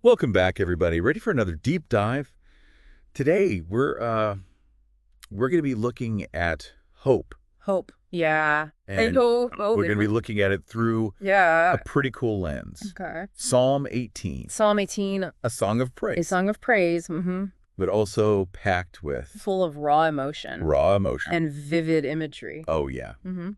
Welcome back, everybody. Ready for another deep dive? Today, we're going to be looking at hope, Hope. Yeah. and Hope. we're going to be looking at it through a Yeah. pretty cool lens. Okay. Psalm 18, Psalm 18, a song of a praise, song of praise, but also packed with full of raw emotion raw emotion. and vivid imagery. Oh, yeah. Mm-hmm.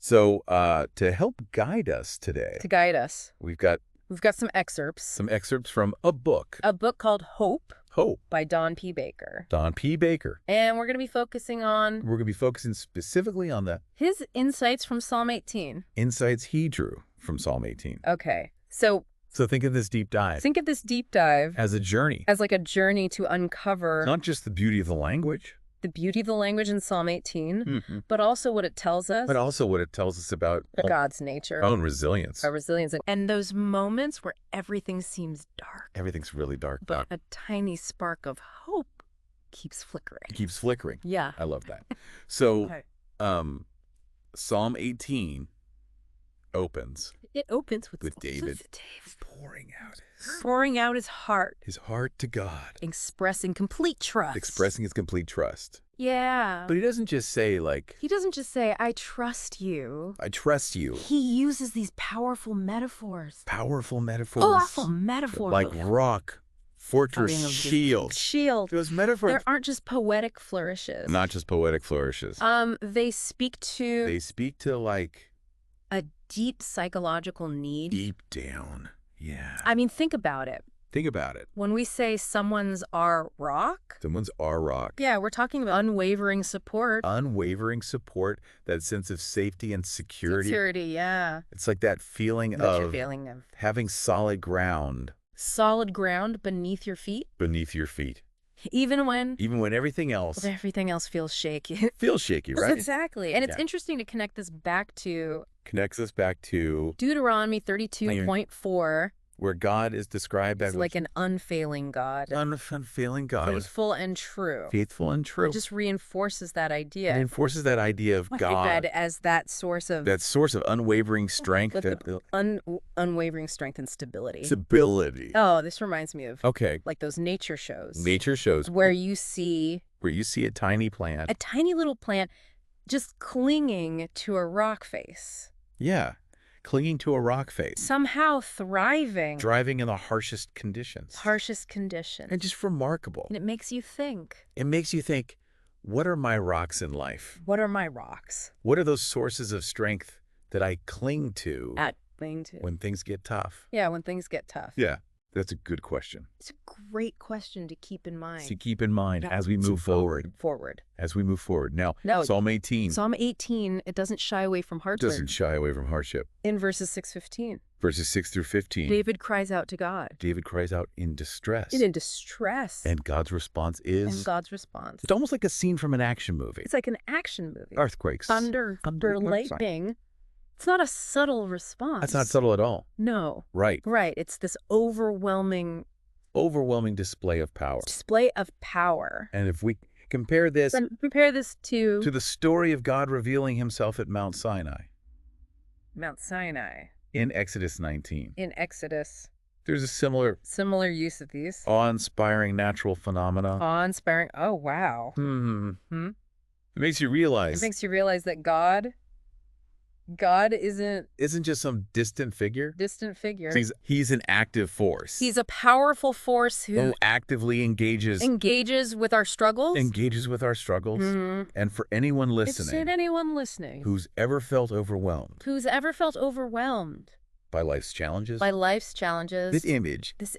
So, to help guide us today, To guide us, we've got we've got some excerpts. some excerpts from a book, A book called Hope Hope, by Don P. Baker. Don P. Baker. And we're going to be focusing on We're going to be focusing specifically on the his insights from Psalm 18. insights he drew from Psalm 18. Okay. So So think of this deep dive think of this deep dive as a journey. as like a journey to uncover Not just the beauty of the language, the beauty of the language in Psalm 18, but also what it tells us also what it tells us about God's nature. our own resilience. Our resilience. And those moments where everything seems dark, Everything's really dark, but a tiny spark of hope keeps flickering. it keeps flickering. Yeah. I love that. So, Okay. Psalm 18 opens It opens with David pouring out his heart, his heart to God, expressing complete trust. expressing his complete trust. Yeah. But he doesn't just say, like, He doesn't just say, I trust you. I trust you. He uses these powerful metaphors. Powerful metaphors. Powerful metaphors. Like rock, fortress, shield. Shield. Those metaphors. There aren't just poetic flourishes. Not just poetic flourishes. They speak to They speak to, like, a deep psychological need. deep down. Yeah. I mean, think about it. Think about it. When we say someone's our rock, Someone's our rock. yeah, we're talking about unwavering support. Unwavering support, that sense of safety and security. Security, yeah. It's like that feeling That of feeling of having solid ground solid ground beneath your feet, beneath your feet. even when Everything else feels shaky. feels shaky, right? Exactly. And it's Yeah. interesting to connect this back to Connects us back to Deuteronomy 32.4. where God is described as It's like an unfailing God, unfailing God. faithful and true. Faithful and true. It just reinforces that idea. It enforces that idea of God. As that source of That source of unwavering strength. unwavering strength and stability. Stability. Oh, this reminds me of Okay. like those nature shows. Nature shows Where you see a tiny plant. a tiny little plant just clinging to a rock face. Yeah. Clinging to a rock face. Somehow thriving. Driving in the harshest conditions. Harshest conditions. And just remarkable. And it makes you think. It makes you think, what are my rocks in life? What are my rocks? What are those sources of strength that I cling to when things get tough? Yeah, when things get tough. Yeah, that's a good question It's a great question to keep in mind. to keep in mind as we move forward. As we move forward. Now, No, Psalm 18 Psalm 18, it doesn't shy away from hardship. doesn't shy away from hardship. In verses 6-15, Verses 6 through 15, David cries out to God. David cries out in distress. In distress. And God's response is... And God's response. It's almost like a scene from an action movie. It's like an action movie. Earthquakes. Thunder, lightning. It's not a subtle response. That's not subtle at all. No. Right. Right. It's this overwhelming display of power. And And if we compare this compare this to the story of God revealing himself at Mount Sinai Mount Sinai in Exodus 19, in Exodus. there's a similar Similar use of these. awe-inspiring natural phenomena. Awe-inspiring. Oh, wow. It makes you realize It makes you realize that God isn't just some distant figure. distant figure. He's an active force. He's a powerful force who actively engages with our struggles. with our struggles. Mhm. And for anyone If anyone listening who's ever felt overwhelmed who's ever felt overwhelmed by life's challenges, by life's challenges, this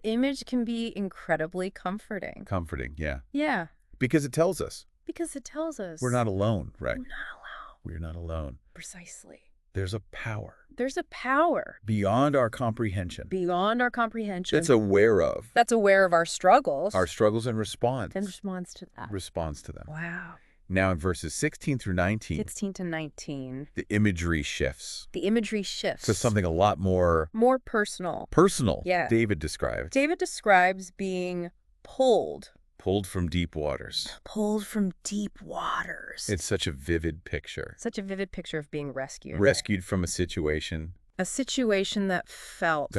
image, can be incredibly comforting. comforting, yeah, Yeah, because it tells us because it tells us we're not alone, right? we're not alone. We're not alone. Precisely. There's a power There's a power beyond our comprehension beyond our comprehension that's aware of our struggles and responds and responds to that. responds to them. Wow. Now in verses 16 through 19, 16 to 19, the imagery shifts the imagery shifts to something a lot more more personal. Yeah. David describes being pulled from deep waters. It's such a vivid picture. Such a vivid picture of being rescued. Rescued from a situation A situation that felt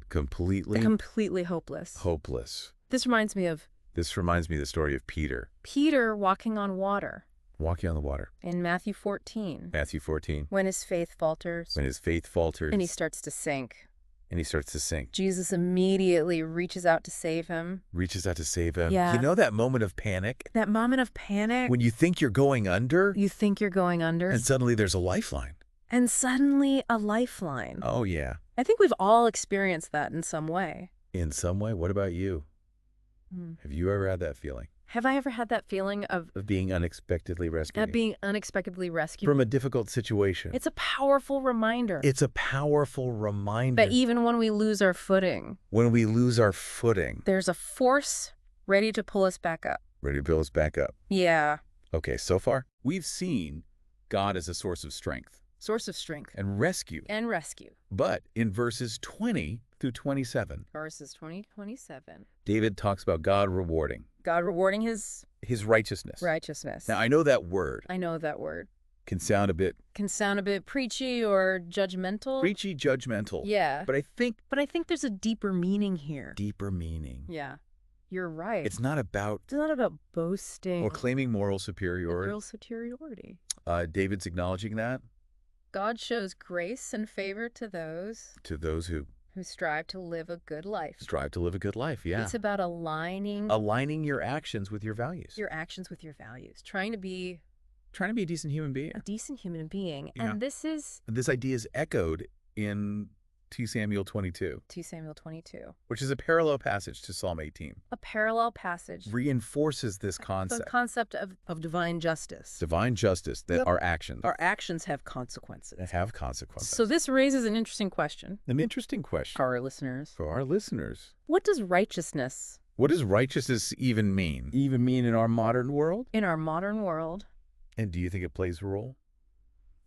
completely hopeless. hopeless. This reminds me of This reminds me of the story of Peter Peter walking on water walking on the water. in Matthew 14. Matthew 14, When his faith falters when his faith falters and he starts to sink. and he starts to sink, Jesus immediately reaches out to save him. reaches out to save him. Yeah. You know that moment of panic? That moment of panic, When you think you're going under, you think you're going under, and suddenly there's a lifeline. and suddenly a lifeline. Oh, yeah. I think we've all experienced that in some way. In some way. What about you? Have you ever had that feeling Have I ever had that feeling of being unexpectedly rescued being unexpectedly rescued? from a difficult situation? It's a powerful reminder It's a powerful reminder that even when we lose our footing, when we lose our footing, there's a force ready to pull us back up. ready to build us back up. Yeah. Okay, so far, we've seen God as a source of strength Source of strength and rescue. and rescue. But in verses 20 through 27, Verses 20-27. David talks about God rewarding God rewarding his his righteousness. righteousness. Now, I know that word I know that word can sound a bit can sound a bit preachy or judgmental. preachy, judgmental. Yeah. But I think But I think there's a deeper meaning here. deeper meaning. Yeah. You're right. It's not about It's not about boasting or claiming moral or superiority. real superiority. David's acknowledging that God shows grace and favor to those to those who who strive to live a good life. strive to live a good life. Yeah. It's about aligning Aligning your actions with your values. your actions with your values, trying to be Trying to be a decent human being. a decent human being. Yeah. And this is This idea is echoed in 2 Samuel 22, 2 Samuel 22, which is a parallel passage to Psalm 18. a parallel passage. Reinforces this The concept. concept of divine justice. Divine justice, that our actions Our actions have consequences. have consequences. So this raises an interesting question An interesting question for our listeners. for our listeners. What does righteousness What does righteousness even mean? Even mean in our modern world? in our modern world, And do you think it plays a role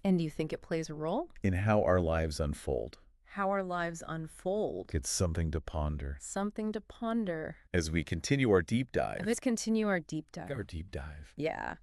and do you think it plays a role? in how our lives unfold? How our lives unfold. It's something to ponder Something to ponder. as we continue our deep dive. Let's continue our deep dive. Our deep dive. Yeah.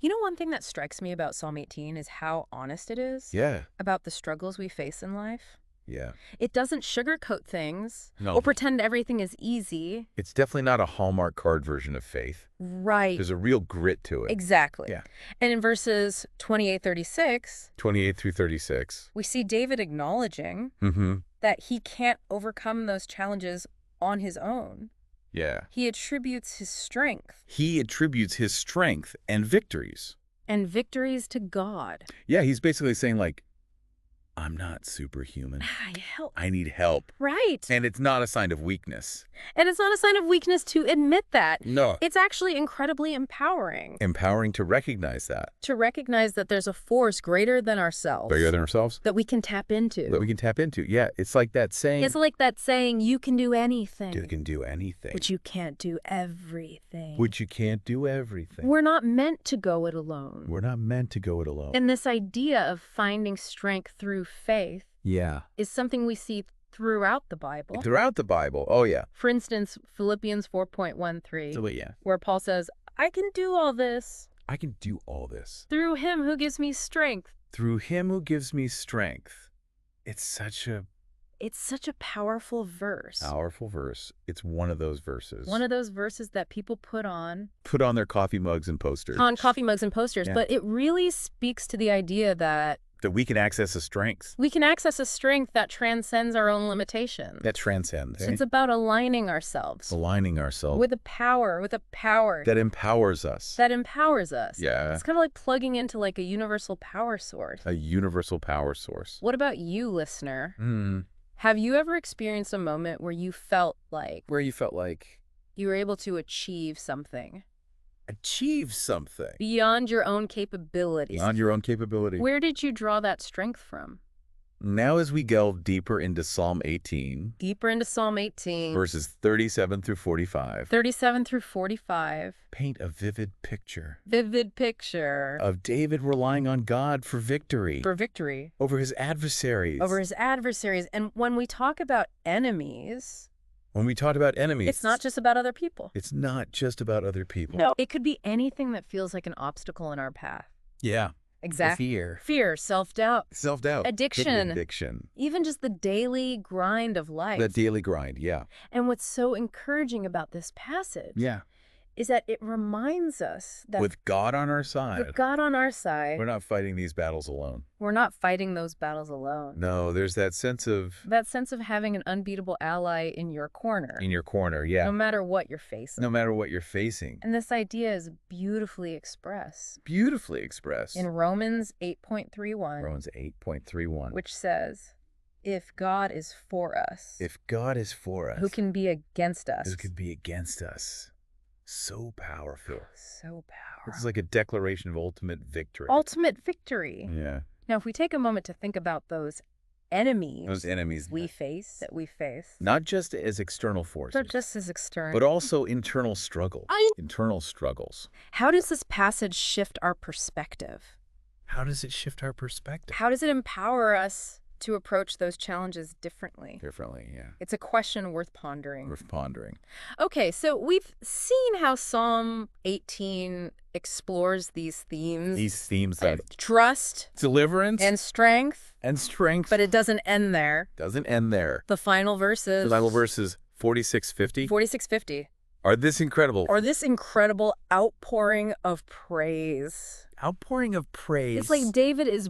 You know, one thing that strikes me about Psalm 18 is how honest it is Yeah. about the struggles we face in life. Yeah. It doesn't sugarcoat things No. or pretend everything is easy. It's definitely not a Hallmark card version of faith. Right. There's a real grit to it. Exactly. Yeah. And in verses 28-36, 28 through 36. we see David acknowledging Mm-hmm. that he can't overcome those challenges on his own. Yeah. He attributes his strength He attributes his strength and victories. and victories to God. Yeah, he's basically saying, like, I'm not superhuman. Help. I need help. Right. And it's not a sign of weakness. And it's not a sign of weakness to admit that. No. It's actually incredibly empowering Empowering to recognize that. to recognize that there's a force greater than ourselves Bigger than ourselves. that we can tap into. That we can tap into. Yeah, it's like that saying. It's like that saying, you can do anything, You can do anything. but you can't do everything. Which you can't do everything. We're not meant to go it alone. We're not meant to go it alone. And this idea of finding strength through faith Yeah. is something we see throughout the Bible. Throughout the Bible. Oh, yeah. For instance, Philippians 4.13, So, yeah. where Paul says, I can do all this I can do all this through him who gives me strength. through him who gives me strength. It's such a It's such a powerful verse. powerful verse. It's one of those verses. One of those verses that people put on their coffee mugs and posters. coffee mugs and posters, Yeah. but it really speaks to the idea that That we can access a strength we can access a strength that transcends our own limitations. that transcends. It's about aligning ourselves Aligning ourselves. with a power That empowers us. that empowers us. Yeah. It's kind of like plugging into like a universal power source. A universal power source. What about you, listener? Mm. Have you ever experienced a moment where you felt like Where you felt like you were able to achieve something achieve something beyond your own capabilities? beyond your own capability. Where did you draw that strength from? Now, as we delve deeper into Psalm 18, Deeper into Psalm 18, verses 37 through 45, 37 through 45, paint a vivid picture vivid picture of David relying on God for victory for victory over his adversaries. over his adversaries. And when we talk about enemies, When we talked about enemies, it's not just about other people. It's not just about other people. No. It could be anything that feels like an obstacle in our path. Yeah. Exactly. fear, Fear, self-doubt, self-doubt, addiction, addiction, even just the daily grind of life. the daily grind. Yeah. And what's so encouraging about this passage Yeah. is that it reminds us that With God on our with side, God on our side, we're not fighting these battles alone. we're not fighting those battles alone. No, there's that sense of That sense of having an unbeatable ally in your corner, in your corner. no Yeah. matter what you're facing. No matter what you're facing. And this idea is beautifully expressed Beautifully expressed. in Romans 8.31, Romans 8.31. which says, if God is for us, If God is for us, who can be against us? who can be against us? So powerful. So powerful. It's like a declaration of ultimate victory. Ultimate victory. Yeah. Now, if we take a moment to think about those enemies, Those enemies we face, not just as external forces, not just as external, but also internal struggles. Internal struggles. how does this passage shift our perspective? How does it shift our perspective? How does it empower us to approach those challenges differently? Differently, yeah. It's a question worth pondering. Worth pondering. Okay, so we've seen how Psalm 18 explores these themes. These themes that Trust deliverance and strength, and strength, but it doesn't end there. doesn't end there. The final verses. The Bible verses 46:50 46:50. are this incredible. Or this incredible outpouring of praise. Outpouring of praise. It's like David is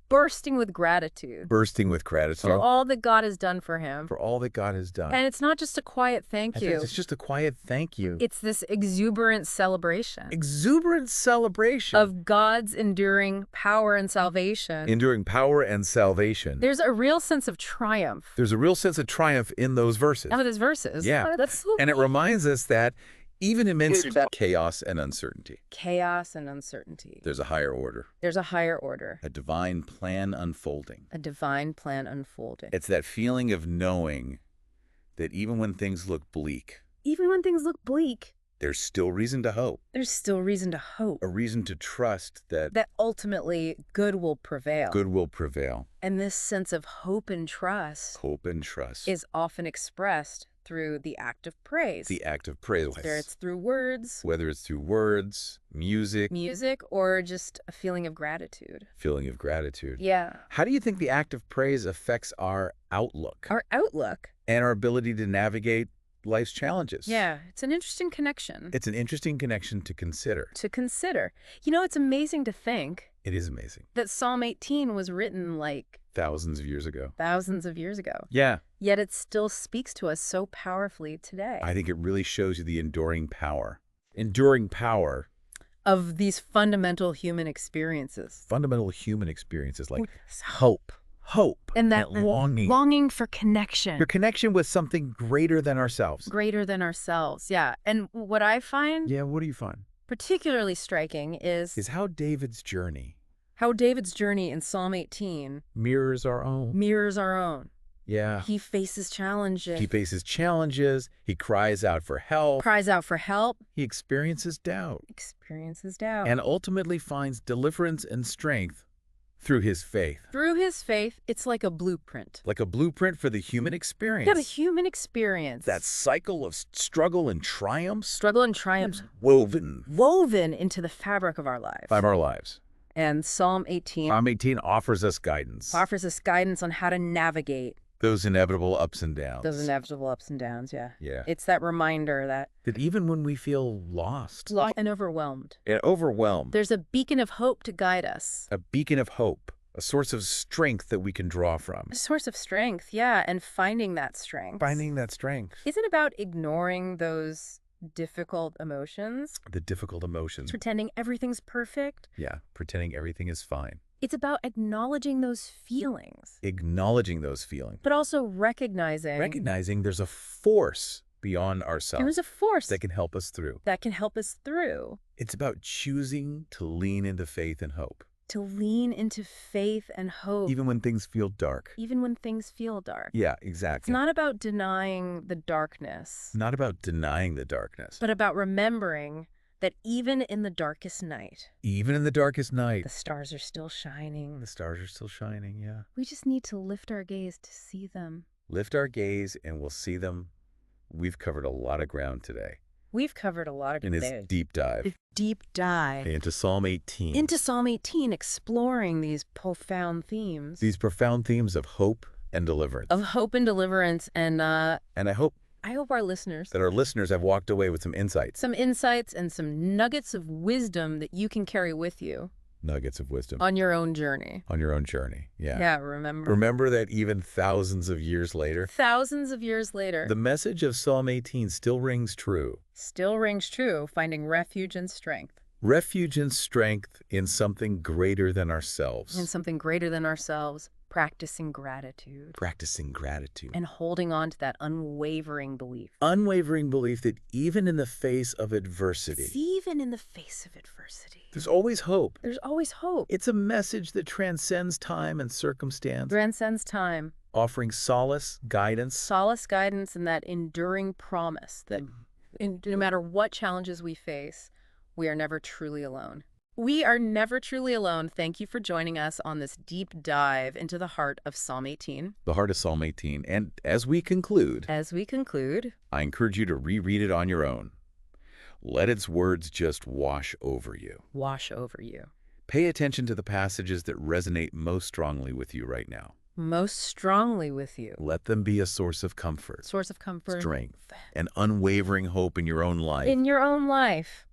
bursting with gratitude bursting with gratitude for all that God has done for him. for all that God has done. And it's not just a quiet thank you. It's just a quiet thank you. It's this exuberant celebration Exuberant celebration of God's enduring power and salvation. enduring power and salvation. There's a real sense of triumph. There's a real sense of triumph in those verses. Out of those verses. Yeah. That's so And it reminds us that even amidst chaos and uncertainty, chaos and uncertainty. there's a higher order, There's a higher order. a divine plan unfolding. A divine plan unfolding. It's that feeling of knowing that even when things look bleak, Even when things look bleak, there's still reason to hope, there's still reason to hope a reason to trust that that ultimately good will prevail. good will prevail. And this sense of hope and trust Hope and trust. is often expressed through the act of praise. The act of praise. Whether it's through words, Whether it's through words, music, or just a feeling of gratitude. feeling of gratitude. Yeah. How do you think the act of praise affects our outlook Our outlook. and our ability to navigate life's challenges? Yeah. It's an interesting connection It's an interesting connection to consider. to consider. You know, it's amazing to think It is amazing. that Psalm 18 was written like Thousands of years ago. thousands of years ago. Yeah. Yet it still speaks to us so powerfully today. I think it really shows you the enduring power. Enduring power. Of these fundamental human experiences. Fundamental human experiences like Hope. hope And that longing. longing for connection. Your connection with something greater than ourselves. Greater than ourselves. Yeah. And what I find Yeah, what do you find? particularly striking is How David's journey how David's journey in Psalm 18 mirrors our own. mirrors our own. Yeah. He faces challenges. He faces challenges. He cries out for help. Cries out for help. He experiences doubt Experiences doubt. and ultimately finds deliverance and strength through his faith. Through his faith, it's like a blueprint. Like a blueprint for the human experience. Yeah, the human experience. That cycle of struggle and triumphs struggle and triumph woven into the fabric of our lives. by our lives. And Psalm 18 Psalm 18 offers us guidance. offers us guidance on how to navigate Those inevitable ups and downs. those inevitable ups and downs. Yeah. Yeah. It's that reminder that That even when we feel lost and overwhelmed, and overwhelmed, there's a beacon of hope to guide us. a beacon of hope, a source of strength that we can draw from. A source of strength, yeah, and finding that strength. Finding that strength. Isn't about ignoring those difficult emotions, The difficult emotions. pretending everything's perfect. Yeah, pretending everything is fine. It's about acknowledging those feelings, Acknowledging those feelings. but also recognizing There's a force beyond ourselves there is a force that can help us through. that can help us through. It's about choosing to lean into faith and hope, To lean into faith and hope, even when things feel dark. even when things feel dark. Yeah, It's exactly. not about denying the darkness, Not about denying the darkness. but about remembering that even in the darkest night, Even in the darkest night, the stars are still shining. the stars are still shining, yeah. We just need to lift our gaze to see them. Lift our gaze and we'll see them. We've covered a lot of ground today. We've covered a lot of in his today. deep dive A deep dive into Psalm 18. into Psalm 18, exploring these profound themes These profound themes of hope and deliverance. of hope and deliverance. And And I hope our listeners, that our listeners have walked away with some insights. some insights and some nuggets of wisdom that you can carry with you Nuggets of wisdom on your own journey. on your own journey. Yeah. Yeah, remember. Remember that even thousands of years later, Thousands of years later, the message of Psalm 18 still rings true. still rings true, finding refuge and strength Refuge and strength in something greater than ourselves. in something greater than ourselves, practicing gratitude Practicing gratitude. and holding on to that unwavering belief. Unwavering belief that even in the face of adversity, Even in the face of adversity, there's always hope. there's always hope. It's a message that transcends time and circumstance, Transcends time, offering solace, guidance, solace, guidance, and that enduring promise that no matter what challenges we face, we are never truly alone. We are never truly alone. Thank you for joining us on this deep dive into the heart of Psalm 18. the heart of Psalm 18. And as we conclude, As we conclude, I encourage you to reread it on your own. Let its words just wash over you. wash over you. Pay attention to the passages that resonate most strongly with you right now. Most strongly with you. Let them be a source of comfort, Source of comfort strength, and unwavering hope in your own life. in your own life.